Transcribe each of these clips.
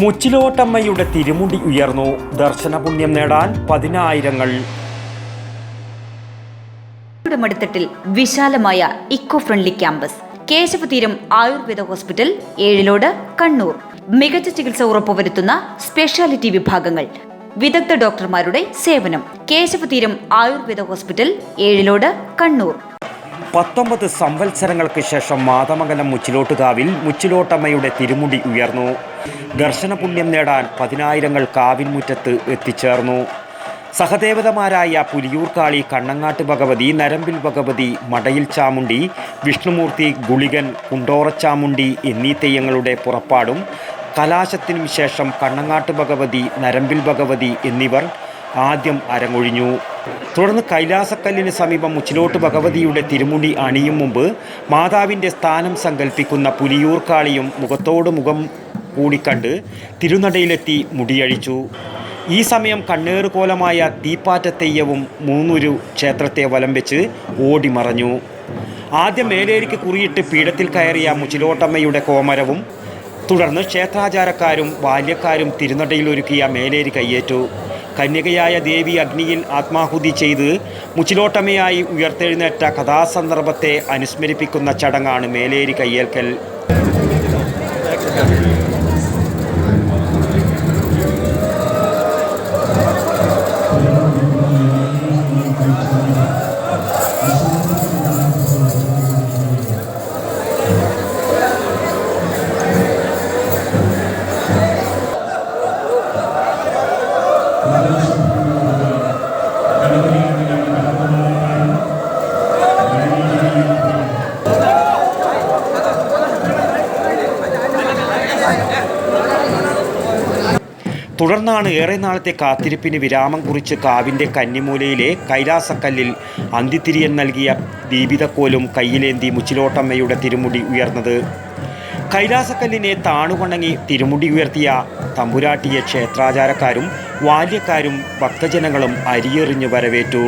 മുച്ചിലോട്ടമ്മയുടെ തിരുമുടി ഉയർന്നു. ദർശനപുണ്യം നേടാൻ പതിനായിരങ്ങൾ. മടിത്തട്ടിൽ വിശാലമായ eco friendly campus. Keshavatheeram Ayurveda hospital, Ezhilode, Kannur. മികച്ച ചികിത്സ ഉറപ്പുവരുത്തുന്ന സ്പെഷ്യാലിറ്റി വിഭാഗങ്ങൾ, വിദഗ്ധ ഡോക്ടർമാരുടെ സേവനം. കേശവതീരം ആയുർവേദ ഹോസ്പിറ്റൽ, ഏഴിലോട്, കണ്ണൂർ. 19 സംവത്സരങ്ങൾക്ക് ശേഷം മാതമംഗലം മുച്ചിലോട്ടുകാവിൽ മുച്ചിലോട്ടമ്മയുടെ തിരുമുടി ഉയർന്നു. ദർശനപുണ്യം നേടാൻ പതിനായിരങ്ങൾ കാവിൻമുറ്റത്ത് എത്തിച്ചേർന്നു. സഹദേവതമാരായ പുലിയൂർക്കാളി, കണ്ണങ്ങാട്ട് ഭഗവതി, നരമ്പിൽ ഭഗവതി, മടയിൽ ചാമുണ്ടി, വിഷ്ണുമൂർത്തി, ഗുളികൻ, കുണ്ടോറച്ചാമുണ്ടി എന്നീ തെയ്യങ്ങളുടെ പുറപ്പാടും കലാശത്തിനും ശേഷം കണ്ണങ്ങാട്ട് ഭഗവതി, നരമ്പിൽ ഭഗവതി എന്നിവർ ആദ്യം അരങ്ങൊഴിഞ്ഞു. തുടർന്ന് കൈലാസക്കല്ലിന് സമീപം മുച്ചിലോട്ട് ഭഗവതിയുടെ തിരുമുടി അണിയും മുമ്പ് മാതാവിൻ്റെ സ്ഥാനം സങ്കല്പിക്കുന്ന പുലിയൂർക്കാളിയും മുഖത്തോട് മുഖം കൂടിക്കണ്ട് തിരുനടയിലെത്തി മുടിയഴിച്ചു. ഈ സമയം കണ്ണേറുകോലമായ തീപ്പാറ്റത്തെയ്യവും മൂന്നൂരു ക്ഷേത്രത്തെ വലം വെച്ച് ഓടിമറഞ്ഞു. ആദ്യം മേലേരിക്ക് കുറിയിട്ട് പീഠത്തിൽ കയറിയ മുച്ചിലോട്ടമ്മയുടെ കോമരവും തുടർന്ന് ക്ഷേത്രാചാരക്കാരും ബാല്യക്കാരും തിരുനടയിലൊരുക്കിയ മേലേരി കയ്യേറ്റു. കന്യകയായ ദേവി അഗ്നിയിൽ ആത്മാഹുതി ചെയ്ത് മുച്ചിലോട്ടമ്മയായി ഉയർത്തെഴുന്നേറ്റ കഥാസന്ദർഭത്തെ അനുസ്മരിപ്പിക്കുന്ന ചടങ്ങാണ് മേലേരി കയ്യേൽക്കൽ. തുടർന്നാണ് ഏറെ നാളത്തെ കാത്തിരിപ്പിന് വിരാമം കുറിച്ച് കാവിൻ്റെ കന്നിമൂലയിലെ കൈലാസക്കല്ലിൽ അന്തിത്തിരിയൻ നൽകിയ ദീപിതക്കോലും കയ്യിലേന്തി മുച്ചിലോട്ടമ്മയുടെ തിരുമുടി ഉയർന്നത്. കൈലാസക്കല്ലിനെ താണുവണങ്ങി തിരുമുടി ഉയർത്തിയ തമ്പുരാട്ടിയെ ക്ഷേത്രാചാരക്കാരും ബാല്യക്കാരും ഭക്തജനങ്ങളും അരിയെറിഞ്ഞു വരവേറ്റു.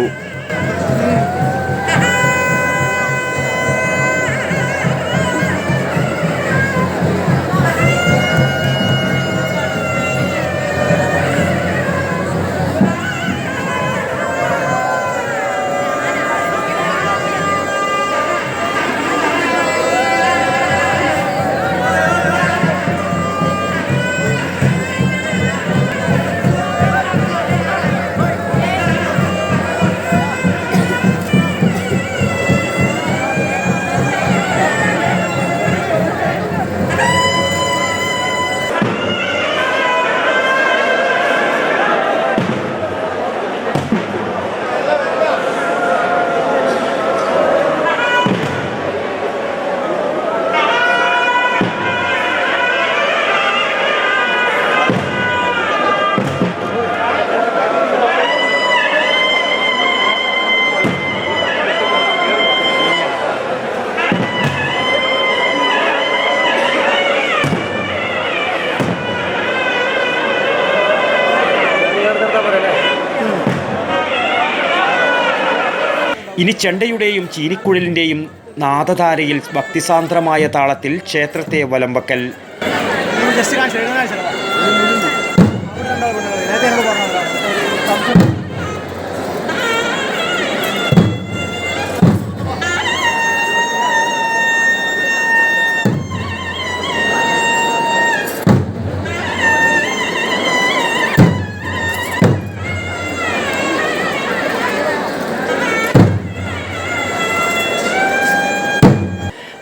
ഇനി ചെണ്ടയുടെയും ചീനിക്കുഴലിൻ്റെയും നാദധാരയിൽ ഭക്തിസാന്ദ്രമായ താളത്തിൽ ക്ഷേത്രത്തെ വലംവക്കൽ.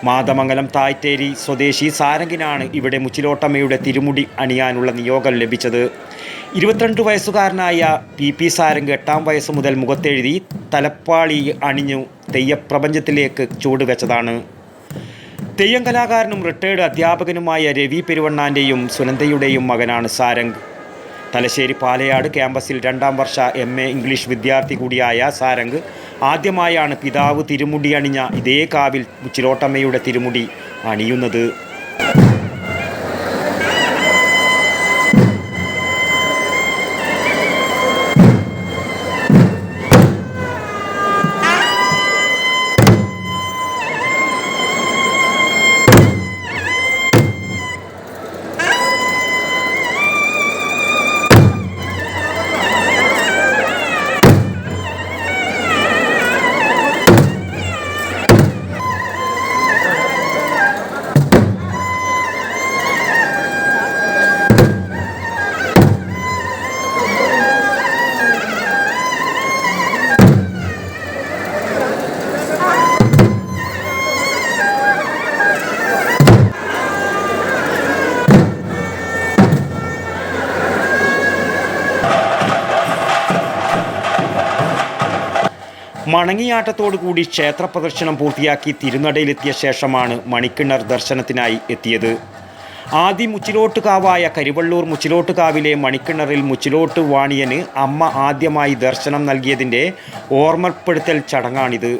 മാതമംഗലം തായ്ത്തേരി സ്വദേശി സാരംഗിനാണ് ഇവിടെ മുച്ചിലോട്ടമ്മയുടെ തിരുമുടി അണിയാനുള്ള നിയോഗം ലഭിച്ചത്. 22 വയസ്സുകാരനായ പി സാരംഗ് 8ാം വയസ്സ് മുതൽ മുഖത്തെഴുതി തലപ്പാളി അണിഞ്ഞു തെയ്യപ്രപഞ്ചത്തിലേക്ക് ചുവടുവെച്ചതാണ്. തെയ്യം കലാകാരനും റിട്ടയേർഡ് അധ്യാപകനുമായ രവി പെരുവണ്ണാൻ്റെയും സുനന്ദയുടെയും മകനാണ് സാരംഗ്. തലശ്ശേരി പാലയാട് ക്യാമ്പസിൽ 2ാം വർഷ MA ഇംഗ്ലീഷ് വിദ്യാർത്ഥി കൂടിയായ സാരംഗ് ആദ്യമായാണ് പിതാവ് തിരുമുടി അണിഞ്ഞ ഇതേ കാവിൽ മുച്ചിലോട്ടമ്മയുടെ തിരുമുടി അണിയുന്നത്. മണങ്ങിയാട്ടത്തോടുകൂടി ക്ഷേത്ര പ്രദർശനം പൂർത്തിയാക്കി തിരുനടയിലെത്തിയ ശേഷമാണ് മണിക്കിണർ ദർശനത്തിനായി എത്തിയത്. ആദ്യം മുച്ചിലോട്ടുകാവായ കരിവള്ളൂർ മുച്ചിലോട്ടുകാവിലെ മണിക്കിണറിൽ മുച്ചിലോട്ട് വാണിയന് അമ്മ ആദ്യമായി ദർശനം നൽകിയതിൻ്റെ ഓർമ്മപ്പെടുത്തൽ ചടങ്ങാണിത്.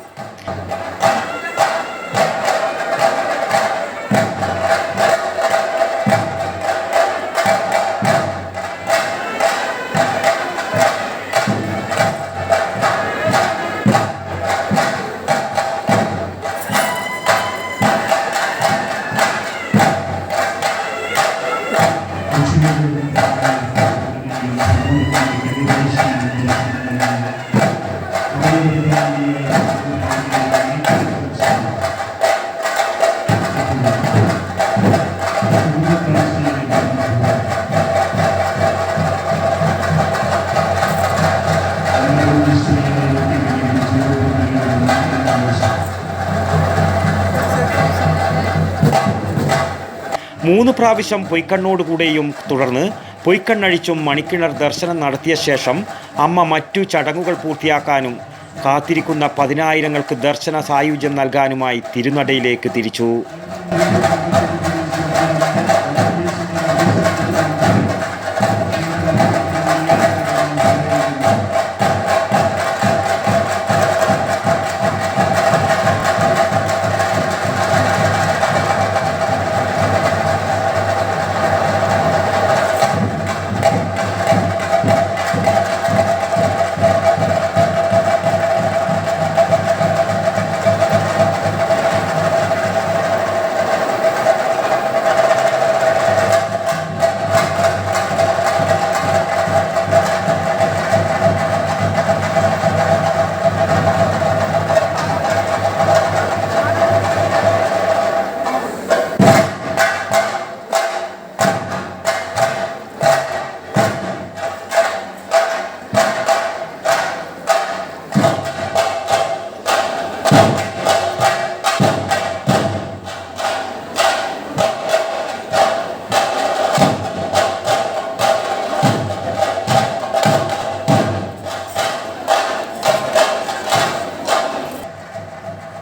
മൂന്ന് പ്രാവശ്യം പൊയ്ക്കണ്ണോടുകൂടെയും തുടർന്ന് പൊയ്ക്കണ്ണഴിച്ചും മണിക്കിണർ ദർശനം നടത്തിയ ശേഷം അമ്മ മറ്റു ചടങ്ങുകൾ പൂർത്തിയാക്കാനും കാത്തിരിക്കുന്ന പതിനായിരങ്ങൾക്ക് ദർശന സായുജ്യം നൽകാനുമായി തിരുനടയിലേക്ക് തിരിച്ചു.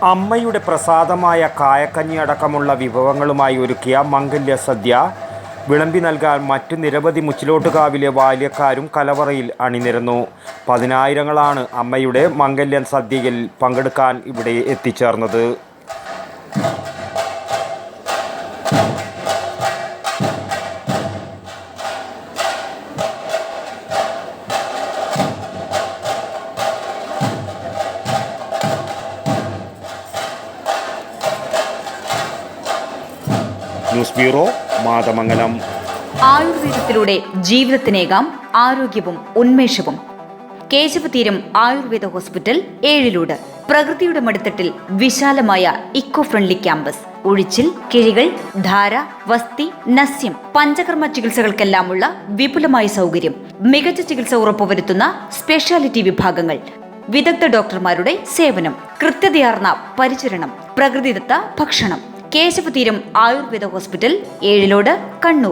അമ്മയുടെ പ്രസാദമായ കായക്കഞ്ഞി അടക്കമുള്ള വിഭവങ്ങളുമായി ഒരുക്കിയ മംഗല്യ സദ്യ വിളമ്പി നൽകാൻ മറ്റു നിരവധി മുച്ചിലോട്ടുകാവിലെ ബാല്യക്കാരും കലവറയിൽ അണിനിരന്നു. പതിനായിരങ്ങളാണ് അമ്മയുടെ മംഗല്യൻ സദ്യയിൽ പങ്കെടുക്കാൻ ഇവിടെ എത്തിച്ചേർന്നത്. News bureau, Mathamangalam. ആയുർവേദത്തിലൂടെ ജീവിതത്തിനേകാം ആരോഗ്യവും ഉന്മേഷവും. കേശവതീരം ആയുർവേദ ഹോസ്പിറ്റൽ, ഏഴിലോട്. പ്രകൃതിയുടെ മടിത്തട്ടിൽ വിശാലമായ ഇക്കോ ഫ്രണ്ട്ലി ക്യാമ്പസ്. ഒഴിച്ചിൽ, കിഴികൾ, ധാര, വസ്തി, നസ്യം, പഞ്ചകർമ്മ ചികിത്സകൾക്കെല്ലാമുള്ള വിപുലമായ സൗകര്യം. മികച്ച ചികിത്സ ഉറപ്പുവരുത്തുന്ന സ്പെഷ്യാലിറ്റി വിഭാഗങ്ങൾ. വിദഗ്ധ ഡോക്ടർമാരുടെ സേവനം. കൃത്യതയാർന്ന പരിചരണം. പ്രകൃതിദത്ത ഭക്ഷണം. കേശവതീരം ആയുർവേദ ഹോസ്പിറ്റൽ, ഏഴിലോട്, കണ്ണൂർ.